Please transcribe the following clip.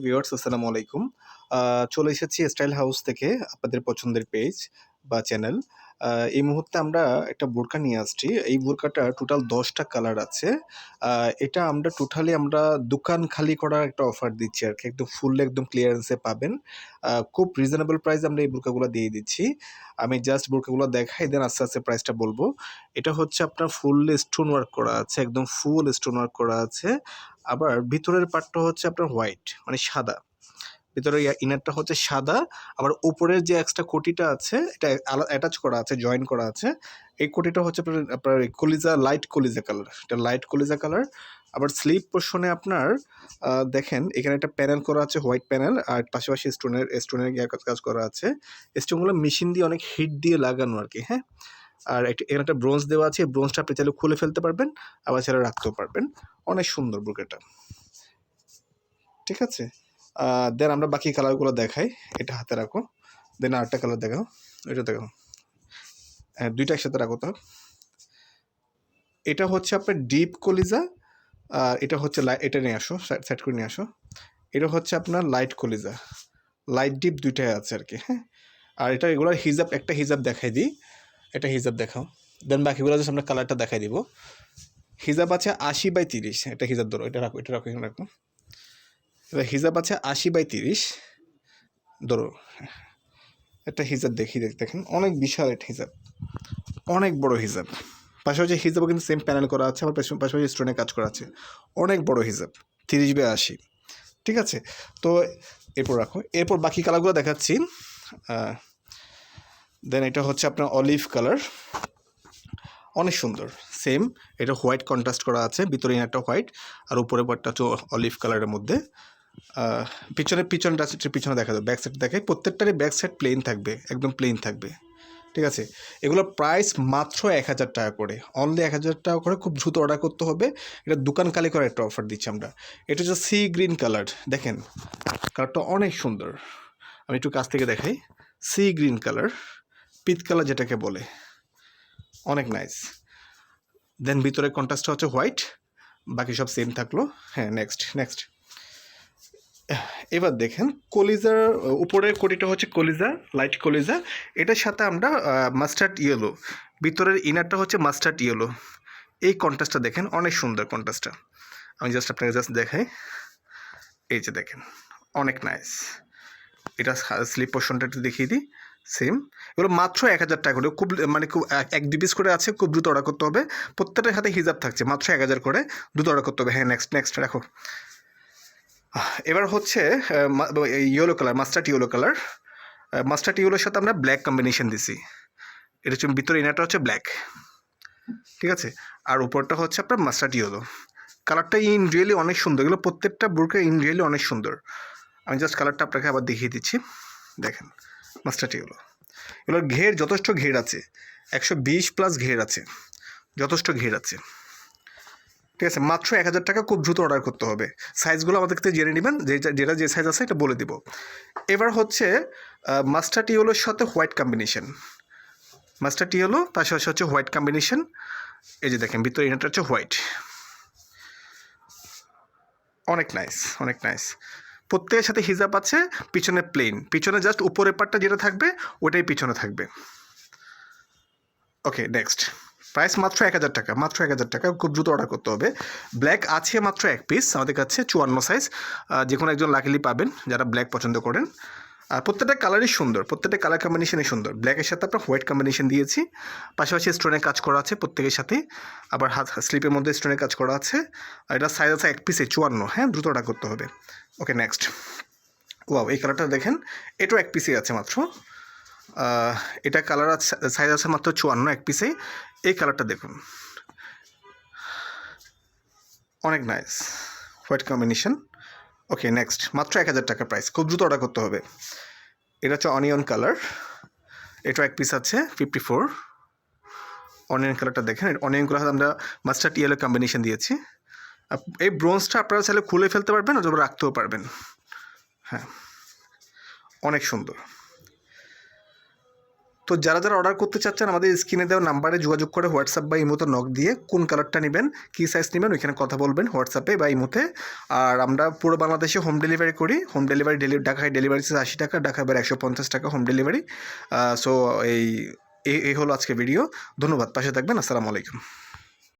Viewers আসসালামু আলাইকুম। চলে এসেছি স্টাইল হাউস থেকে আপনাদের পছন্দের পেজ বা চ্যানেল। এই মুহূর্তে আমরা একটা বোরকা নিয়ে আসছি। এই বোরকাটা টোটাল ১০ টা কালার আছে। এটা আমরা টোটালি দোকান খালি করার একটা অফার দিচ্ছি আরকি। একদম ফুল একদম ক্লিয়ারেন্স এ পাবেন। খুব রিজনেবল প্রাইসে আমরা এই বোরকাগুলা দিয়ে দিচ্ছি। আমি জাস্ট বোরকাগুলো দেখাই দেন আস্তে, আস্তে প্রাইসটা বলবো। এটা হচ্ছে আপনার ফুল স্টোন ওয়ার্ক করা আছে। একদম ফুল স্টোন ওয়ার্ক করা আছে। আবার ভিতরের পার্টটা হচ্ছে আপনার হোয়াইট মানে সাদা। ভিতরে ইনারটা হচ্ছে সাদা। আবার উপরের যে এক্সট্রা কোটিটা আছে এটা অ্যাটাচ করা আছে, জয়েন করা আছে। এই কোটিটা হচ্ছে আপনার কলিজা লাইট কলিজা কালার। এটা লাইট কলিজা কালার। আবার স্লিভ পোরশনে আপনার দেখেন এখানে একটা প্যানেল করা আছে, হোয়াইট প্যানেল। আর পাশাপাশি স্টোনের কাজ করা আছে। স্টোনগুলো মেশিন দিয়ে অনেক হিট দিয়ে লাগানো আরকি, হ্যাঁ? আর এখানে একটা ব্রোঞ্জ দেওয়া আছে। এই ব্রোঞ্জটা আপনি চাইলে খুলে ফেলতে পারবেন, আবার চাইলে রাখতেও পারবেন। অনেক সুন্দর বোরকাটা। ঠিক আছে? দেন আমরা বাকি কালারগুলো দেখাই। এটা হাতে রাখো। দেন আরেকটা কালার দেখাও। এটা দেখাও। হ্যাঁ, ২ টা একসাথে রাখো তো। এটা হচ্ছে আপনার ডিপ কলিজা। আর এটা হচ্ছে এটা নিয়ে আসো, সাইড করে নিয়ে আসো। এটা হচ্ছে আপনার লাইট কলিজা। লাইট ডিপ ২ টাই আছে আরকি, হ্যাঁ? আর এগুলার হিজাব একটা হিজাব দেখাই দিই। এটা হিজাব দেখাও। দেন বাকিগুলো জাস্ট আমরা কালারটা দেখাই দিব। হিজাব আছে ৮০/৩০। এটা হিজাব ধরো। এটা রাখো, এখানে রাখো। এবার হিজাব আছে ৮০/৩০। ধরো। একটা হিজাব দেখেন অনেক বিশাল একটা হিজাব, অনেক বড় হিজাব। পাশাপাশি হিজাবও কিন্তু সেম প্যানেল করা আছে, আমার পাশাপাশি স্টোনে কাজ করা আছে। অনেক বড় হিজাব, ৩০/৮০। ঠিক আছে? তো এরপর রাখো। এরপর বাকি কালারগুলো দেখাচ্ছি। দেন এটা হচ্ছে আপনার অলিভ কালার, অনেক সুন্দর। সেম এটা হোয়াইট কন্ট্রাস্ট করা আছে, ভিতরে একটা হোয়াইট আর উপরে পার্টটা হচ্ছে অলিভ কালারের মধ্যে। পিছনে দেখা যাবে, ব্যাক সাইড দেখায়। প্রত্যেকটারই ব্যাক সাইড প্লেন থাকবে, একদম প্লেন থাকবে। ঠিক আছে? এগুলোর প্রাইস মাত্র ১,০০০ টাকা করে। অনলি ১,০০০ টাকা করে। খুব দ্রুত অর্ডার করতে হবে। এটা দোকান খালি করার একটা অফার দিচ্ছি আমরা। এটা হচ্ছে সি গ্রিন কালার। দেখেন কালারটা অনেক সুন্দর। আমি একটু কাছ থেকে দেখাই। Sea green colour, peach colour যেটাকে বলে। অনেক নাইস। দেন ভিতরে কন্ট্রাস্টটা হচ্ছে হোয়াইট, বাকি সব সেম থাকলো। হ্যাঁ, নেক্সট। এবার দেখেন কলিজার উপরের কোটিটা হচ্ছে কলিজা, লাইট কলিজা। এটার সাথে আমরা মাস্টার্ড ইয়েলো, ভিতরের ইনারটা হচ্ছে মাস্টার্ড ইয়েলো। এই কন্ট্রাস্টটা দেখেন, অনেক সুন্দর কন্ট্রাস্টটা। আমি আপনাকে দেখাই। এই যে দেখেন, অনেক নাইস। এটা স্লিপ পোর্শনটা একটু দেখিয়ে দিই। সেম এগুলো মাত্র ১,০০০ টাকা করে। খুব ১-২ পিস করে আছে, খুব দ্রুত অর্ডার করতে হবে। প্রত্যেকটার সাথে হিজাব থাকছে, মাত্র ১,০০০ করে। দ্রুত অর্ডার করতে হবে। হ্যাঁ, নেক্সট রাখো। এবার হচ্ছে yellow colour, mustard yellow colour. Mustard ইয়েলোর সাথে আমরা ব্ল্যাক কম্বিনেশন দিছি। এটা হচ্ছে ভিতরে ইনারটা হচ্ছে ব্ল্যাক। ঠিক আছে? আর উপরটা হচ্ছে আপনার মাস্টার্ড ইয়েলো। কালারটা ইন রিয়েলি অনেক সুন্দর। এগুলো প্রত্যেকটা বোরকা ইন রিয়েলি অনেক সুন্দর। আমি জাস্ট কালারটা আপনাকে আবার দেখিয়ে দিচ্ছি। দেখেন মাস্টার্ড ইয়েলো। এগুলোর যথেষ্ট ঘের আছে। ১২০+ ঘের আছে, যথেষ্ট ঘের আছে। ঠিক আছে? মাত্র ১,০০০ টাকা। খুব দ্রুত অর্ডার করতে হবে। সাইজগুলো আমাদের থেকে জেনে নেবেন, যেটা যে সাইজ আছে এটা বলে দিব। এবার হচ্ছে মাস্টার্ড ইয়েলোর সাথে হোয়াইট কম্বিনেশন। মাস্টার্ড ইয়েলো পাশাপাশি হচ্ছে হোয়াইট কম্বিনেশন। এই যে দেখেন ভিতরে ইনারটা হচ্ছে হোয়াইট। অনেক নাইস। প্রত্যেকের সাথে হিজাব আছে, পিছনে প্লেন। পিছনে জাস্ট উপরের পার্টটা যেটা থাকবে ওটাই পিছনে থাকবে। ওকে, নেক্সট। প্রাইস মাত্র ১,০০০ টাকা। মাত্র ১,০০০ টাকা। খুব দ্রুত অর্ডার করতে হবে। ব্ল্যাক আছে মাত্র ১ পিস আমাদের কাছে, ৫৪ সাইজ। যে কোনো একজন লাকিলি পাবেন যারা ব্ল্যাক পছন্দ করেন। আর প্রত্যেকটা কালারই সুন্দর, প্রত্যেকটা কালার কম্বিনেশনই সুন্দর। ব্ল্যাকের সাথে আপনার হোয়াইট কম্বিনেশন দিয়েছি। পাশাপাশি স্টোনের কাজ করা আছে প্রত্যেকের সাথেই। আবার স্লিপের মধ্যে স্টোনের কাজ করা আছে। আর এটা সাইজ আছে ১ পিসে ৫৪। হ্যাঁ, দ্রুত অর্ডার করতে হবে। ওকে, নেক্সট। ওয়াও, এই কালারটা দেখেন। এটাও ১ পিসেই আছে মাত্র। এটা কালার আছে, সাইজ আছে মাত্র ৫৪ ১ পিসেই। এই কালারটা দেখুন, অনেক নাইস হোয়াইট কম্বিনেশন। ওকে, নেক্সট। মাত্র ১,০০০ টাকা প্রাইস। খুব দ্রুত অর্ডার করতে হবে। এটা হচ্ছে অনিয়ন কালার। এটা ১ পিস আছে ৫৪। অনিয়ন কালারটা দেখেন। অনিয়ন কালার আমরা মাস্টার্ড ইয়েলো কম্বিনেশন দিয়েছি। এই ব্রোঞ্জটা আপনারা চাইলে খুলে ফেলতে পারবেন, অথবা রাখতেও পারবেন। হ্যাঁ, অনেক সুন্দর। তো যারা যারা অর্ডার করতে চাচ্ছেন আমাদের স্ক্রিনে দেওয়া নাম্বারে যোগাযোগ করে হোয়াটসঅ্যাপ বা ইমোতে নক দিয়ে কোন কালারটা নেবেন, কী সাইজ নেবেন ওইখানে কথা বলবেন হোয়াটসঅ্যাপে বা ইমোতে। আর আমরা পুরো বাংলাদেশে হোম ডেলিভারি করি। হোম ডেলিভারি ঢাকায় ডেলিভারি চার্জ 80 টাকা, ঢাকায় বাইরে 150 টাকা হোম ডেলিভারি। সো এই এই হলো আজকে ভিডিও। ধন্যবাদ, পাশে থাকবেন। আসসালামু আলাইকুম।